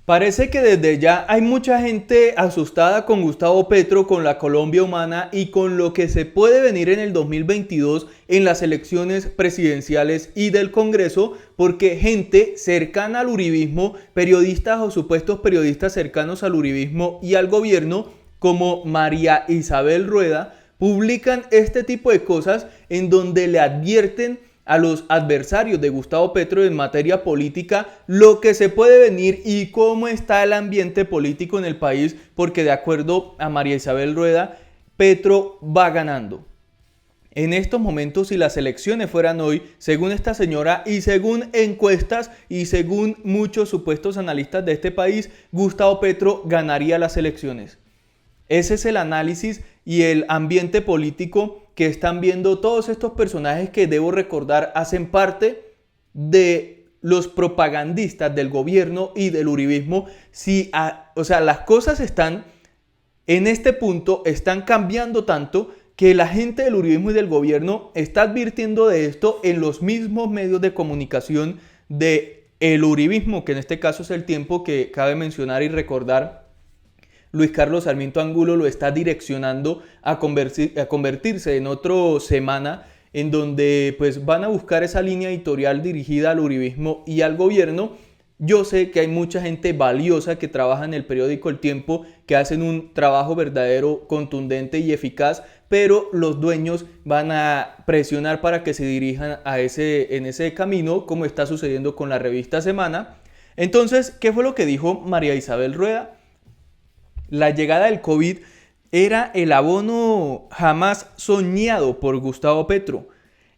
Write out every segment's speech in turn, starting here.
Parece que desde ya hay mucha gente asustada con Gustavo Petro, con la Colombia humana y con lo que se puede venir en el 2022 en las elecciones presidenciales y del Congreso, porque gente cercana al uribismo, periodistas o supuestos periodistas cercanos al uribismo y al gobierno, como María Isabel Rueda, publican este tipo de cosas en donde le advierten a los adversarios de Gustavo Petro en materia política lo que se puede venir y cómo está el ambiente político en el país, porque de acuerdo a María Isabel Rueda, Petro va ganando. En estos momentos, si las elecciones fueran hoy, según esta señora y según encuestas y según muchos supuestos analistas de este país, Gustavo Petro ganaría las elecciones. Ese es el análisis y el ambiente político que están viendo todos estos personajes que, debo recordar, hacen parte de los propagandistas del gobierno y del uribismo. Las cosas están en este punto, están cambiando tanto que la gente del uribismo y del gobierno está advirtiendo de esto en los mismos medios de comunicación de el uribismo, que en este caso es El Tiempo, que cabe mencionar y recordar. Luis Carlos Sarmiento Angulo lo está direccionando a convertirse en otro Semana, en donde pues van a buscar esa línea editorial dirigida al uribismo y al gobierno. Yo sé que hay mucha gente valiosa que trabaja en el periódico El Tiempo, que hacen un trabajo verdadero, contundente y eficaz, pero los dueños van a presionar para que se dirijan en ese camino, como está sucediendo con la revista Semana. Entonces, ¿qué fue lo que dijo María Isabel Rueda? La llegada del COVID era el abono jamás soñado por Gustavo Petro.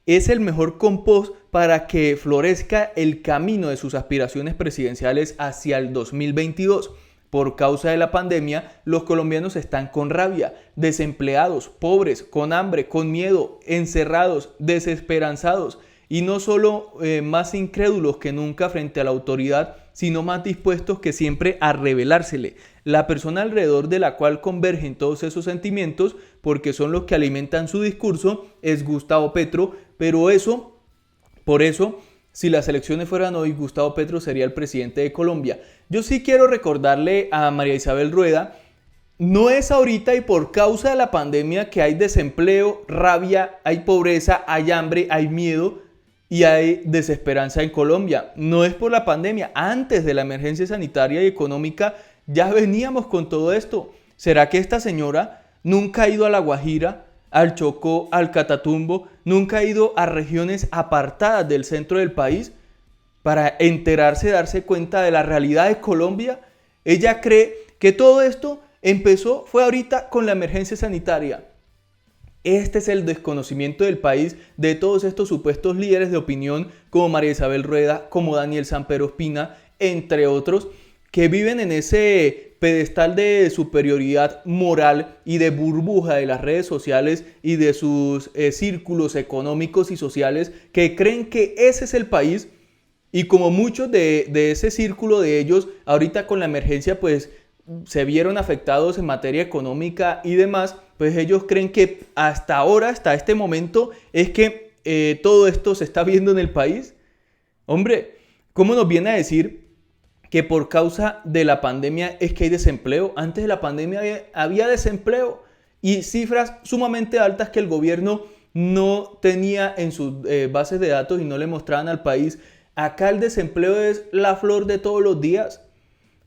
Es el mejor compost para que florezca el camino de sus aspiraciones presidenciales hacia el 2022. Por causa de la pandemia, los colombianos están con rabia, desempleados, pobres, con hambre, con miedo, encerrados, desesperanzados y no solo más incrédulos que nunca frente a la autoridad, sino más dispuestos que siempre a rebelársele. La persona alrededor de la cual convergen todos esos sentimientos, porque son los que alimentan su discurso, es Gustavo Petro, pero por eso, si las elecciones fueran hoy, Gustavo Petro sería el presidente de Colombia. Yo sí quiero recordarle a María Isabel Rueda, no es ahorita y por causa de la pandemia que hay desempleo, rabia, hay pobreza, hay hambre, hay miedo y hay desesperanza en Colombia. No es por la pandemia, antes de la emergencia sanitaria y económica ya veníamos con todo esto. ¿Será que esta señora nunca ha ido a La Guajira, al Chocó, al Catatumbo, nunca ha ido a regiones apartadas del centro del país para enterarse, darse cuenta de la realidad de Colombia? Ella cree que todo esto fue ahorita con la emergencia sanitaria. Este es el desconocimiento del país de todos estos supuestos líderes de opinión como María Isabel Rueda, como Daniel Samper Ospina, entre otros, que viven en ese pedestal de superioridad moral y de burbuja de las redes sociales y de sus círculos económicos y sociales, que creen que ese es el país. Y como muchos de ese círculo de ellos, ahorita con la emergencia pues se vieron afectados en materia económica y demás, pues ellos creen que hasta ahora, hasta este momento, es que todo esto se está viendo en el país. Hombre, ¿cómo nos viene a decir que por causa de la pandemia es que hay desempleo? Antes de la pandemia había desempleo y cifras sumamente altas que el gobierno no tenía en sus bases de datos y no le mostraban al país. Acá el desempleo es la flor de todos los días.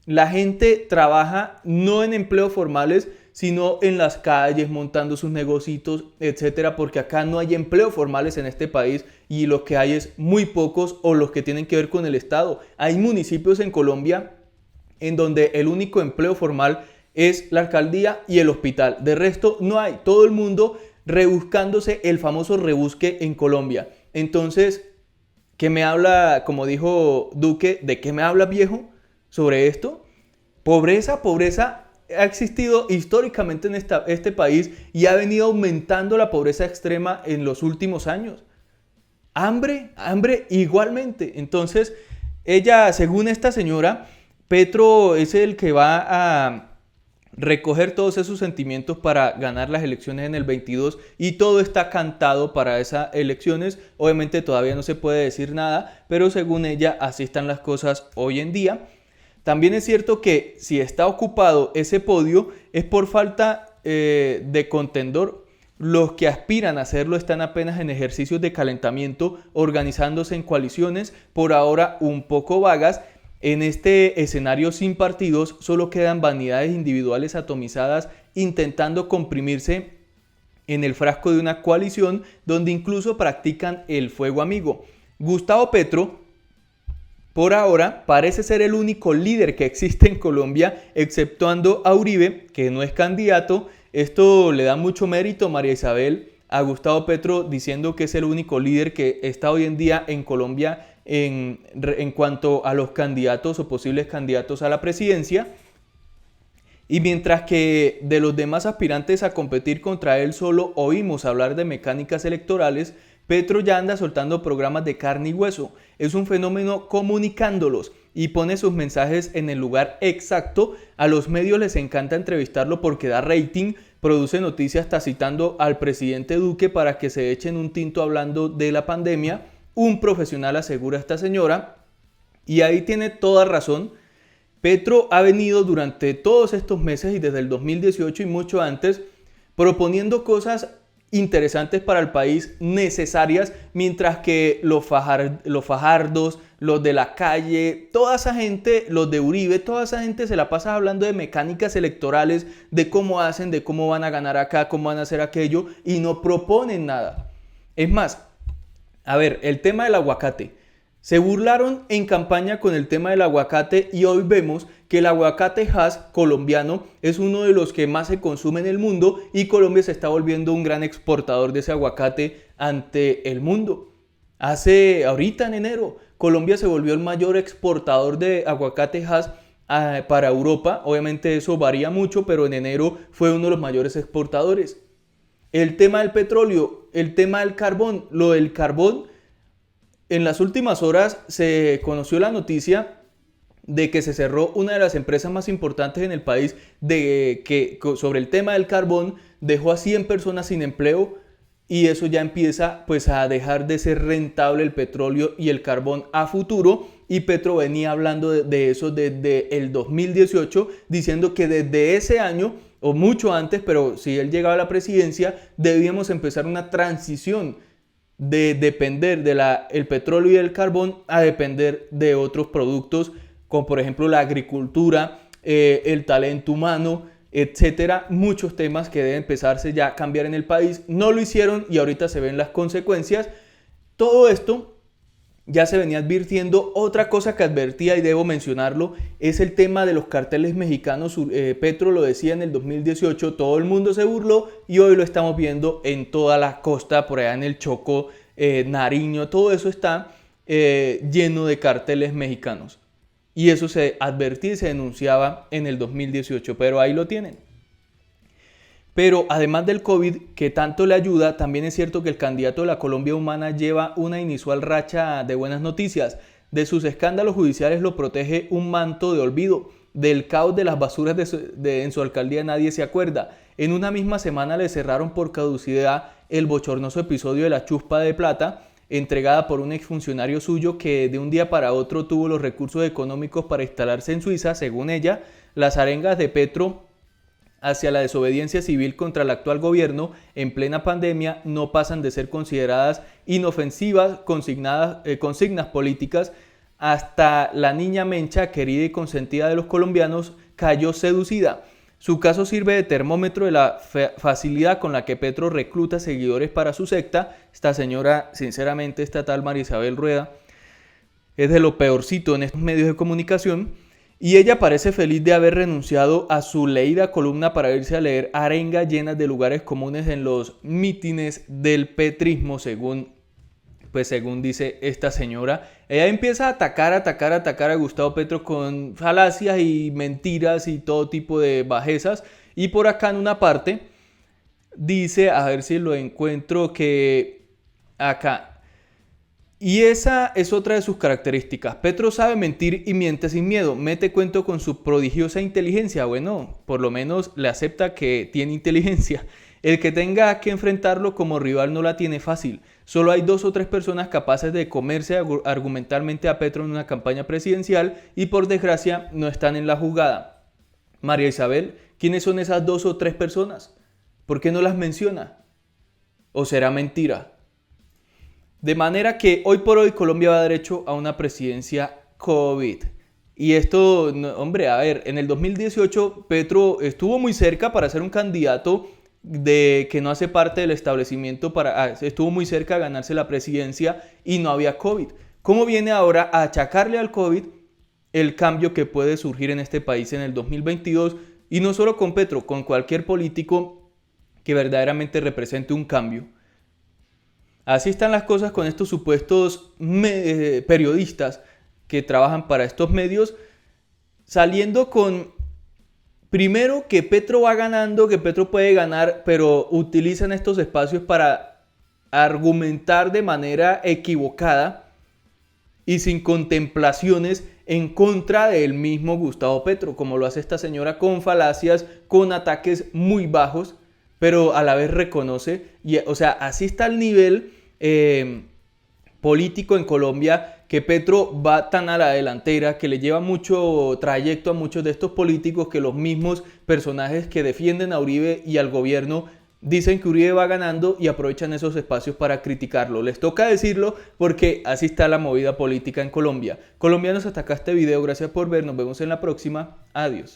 La gente trabaja no en empleos formales, sino en las calles, montando sus negocios, etcétera, porque acá no hay empleos formales en este país y lo que hay es muy pocos o los que tienen que ver con el Estado. Hay municipios en Colombia en donde el único empleo formal es la alcaldía y el hospital. De resto no hay. Todo el mundo rebuscándose el famoso rebusque en Colombia. Entonces, ¿qué me habla, como dijo Duque, de qué me habla viejo sobre esto? Pobreza ha existido históricamente en este país y ha venido aumentando la pobreza extrema en los últimos años. Hambre igualmente. Entonces, ella, según esta señora, Petro es el que va a recoger todos esos sentimientos para ganar las elecciones en el 22 y todo está cantado para esas elecciones. Obviamente todavía no se puede decir nada, pero según ella así están las cosas hoy en día. También es cierto que si está ocupado ese podio es por falta de contendor. Los que aspiran a hacerlo están apenas en ejercicios de calentamiento, organizándose en coaliciones, por ahora un poco vagas. En este escenario sin partidos solo quedan vanidades individuales atomizadas intentando comprimirse en el frasco de una coalición donde incluso practican el fuego amigo. Gustavo Petro, por ahora, parece ser el único líder que existe en Colombia, exceptuando a Uribe, que no es candidato. Esto le da mucho mérito, María Isabel, a Gustavo Petro, diciendo que es el único líder que está hoy en día en Colombia en cuanto a los candidatos o posibles candidatos a la presidencia. Y mientras que de los demás aspirantes a competir contra él solo oímos hablar de mecánicas electorales, Petro ya anda soltando programas de carne y hueso. Es un fenómeno comunicándolos y pone sus mensajes en el lugar exacto. A los medios les encanta entrevistarlo porque da rating, produce noticias hasta citando al presidente Duque para que se echen un tinto hablando de la pandemia. Un profesional, asegura esta señora, y ahí tiene toda razón. Petro ha venido durante todos estos meses y desde el 2018 y mucho antes proponiendo cosas interesantes para el país, necesarias, mientras que los fajardos, los de la calle, toda esa gente, los de Uribe, toda esa gente se la pasa hablando de mecánicas electorales, de cómo hacen, de cómo van a ganar acá, cómo van a hacer aquello, y no proponen nada. Es más, a ver, el tema del aguacate. Se burlaron en campaña con el tema del aguacate y hoy vemos que el aguacate Hass colombiano es uno de los que más se consume en el mundo y Colombia se está volviendo un gran exportador de ese aguacate ante el mundo. Ahorita en enero, Colombia se volvió el mayor exportador de aguacate Hass para Europa. Obviamente eso varía mucho, pero en enero fue uno de los mayores exportadores. El tema del petróleo, el tema del carbón, lo del carbón. En las últimas horas se conoció la noticia de que se cerró una de las empresas más importantes en el país sobre el tema del carbón, dejó a 100 personas sin empleo y eso ya empieza pues a dejar de ser rentable el petróleo y el carbón a futuro. Y Petro venía hablando de eso desde el 2018, diciendo que desde ese año o mucho antes, pero si él llegaba a la presidencia, debíamos empezar una transición de depender del petróleo y el carbón a depender de otros productos, como por ejemplo la agricultura, el talento humano, etcétera. Muchos temas que deben empezarse ya a cambiar en el país. No lo hicieron y ahorita se ven las consecuencias. Todo esto ya se venía advirtiendo. Otra cosa que advertía, y debo mencionarlo, es el tema de los carteles mexicanos. Petro lo decía en el 2018, todo el mundo se burló y hoy lo estamos viendo en toda la costa, por allá en el Chocó, Nariño, todo eso está lleno de carteles mexicanos. Y eso se advertía y se denunciaba en el 2018, pero ahí lo tienen. Pero además del COVID, que tanto le ayuda, también es cierto que el candidato de la Colombia Humana lleva una inusual racha de buenas noticias. De sus escándalos judiciales lo protege un manto de olvido. Del caos de las basuras en su alcaldía nadie se acuerda. En una misma semana le cerraron por caducidad el bochornoso episodio de la chuspa de plata, entregada por un exfuncionario suyo que de un día para otro tuvo los recursos económicos para instalarse en Suiza. Según ella, las arengas de Petro hacia la desobediencia civil contra el actual gobierno en plena pandemia no pasan de ser consideradas inofensivas consignas políticas. Hasta la niña Mencha, querida y consentida de los colombianos, cayó seducida. Su caso sirve de termómetro de la facilidad con la que Petro recluta seguidores para su secta. Esta señora, sinceramente, esta tal María Isabel Rueda, es de lo peorcito en estos medios de comunicación. Y ella parece feliz de haber renunciado a su leída columna para irse a leer arengas llenas de lugares comunes en los mítines del petrismo, según dice esta señora. Ella empieza a atacar a Gustavo Petro con falacias y mentiras y todo tipo de bajezas. Y por acá en una parte dice, a ver si lo encuentro, que acá... Y esa es otra de sus características. Petro sabe mentir y miente sin miedo. Mete cuento con su prodigiosa inteligencia. Bueno, por lo menos le acepta que tiene inteligencia. El que tenga que enfrentarlo como rival no la tiene fácil. Solo hay 2 o 3 personas capaces de comerse argumentalmente a Petro en una campaña presidencial y por desgracia no están en la jugada. María Isabel, ¿quiénes son esas 2 o 3 personas? ¿Por qué no las menciona? ¿O será mentira? De manera que hoy por hoy Colombia va derecho a una presidencia COVID. Y esto, hombre, a ver, en el 2018 Petro estuvo muy cerca para ser un candidato de que no hace parte del establecimiento, estuvo muy cerca de ganarse la presidencia y no había COVID. ¿Cómo viene ahora a achacarle al COVID el cambio que puede surgir en este país en el 2022? Y no solo con Petro, con cualquier político que verdaderamente represente un cambio. Así están las cosas con estos supuestos periodistas que trabajan para estos medios, saliendo con, primero, que Petro va ganando, que Petro puede ganar, pero utilizan estos espacios para argumentar de manera equivocada y sin contemplaciones en contra del mismo Gustavo Petro, como lo hace esta señora con falacias, con ataques muy bajos, pero a la vez reconoce, o sea, así está el nivel político en Colombia, que Petro va tan a la delantera, que le lleva mucho trayecto a muchos de estos políticos, que los mismos personajes que defienden a Uribe y al gobierno dicen que Uribe va ganando y aprovechan esos espacios para criticarlo. Les toca decirlo porque así está la movida política en Colombia. Colombianos, hasta acá este video. Gracias por ver. Nos vemos en la próxima. Adiós.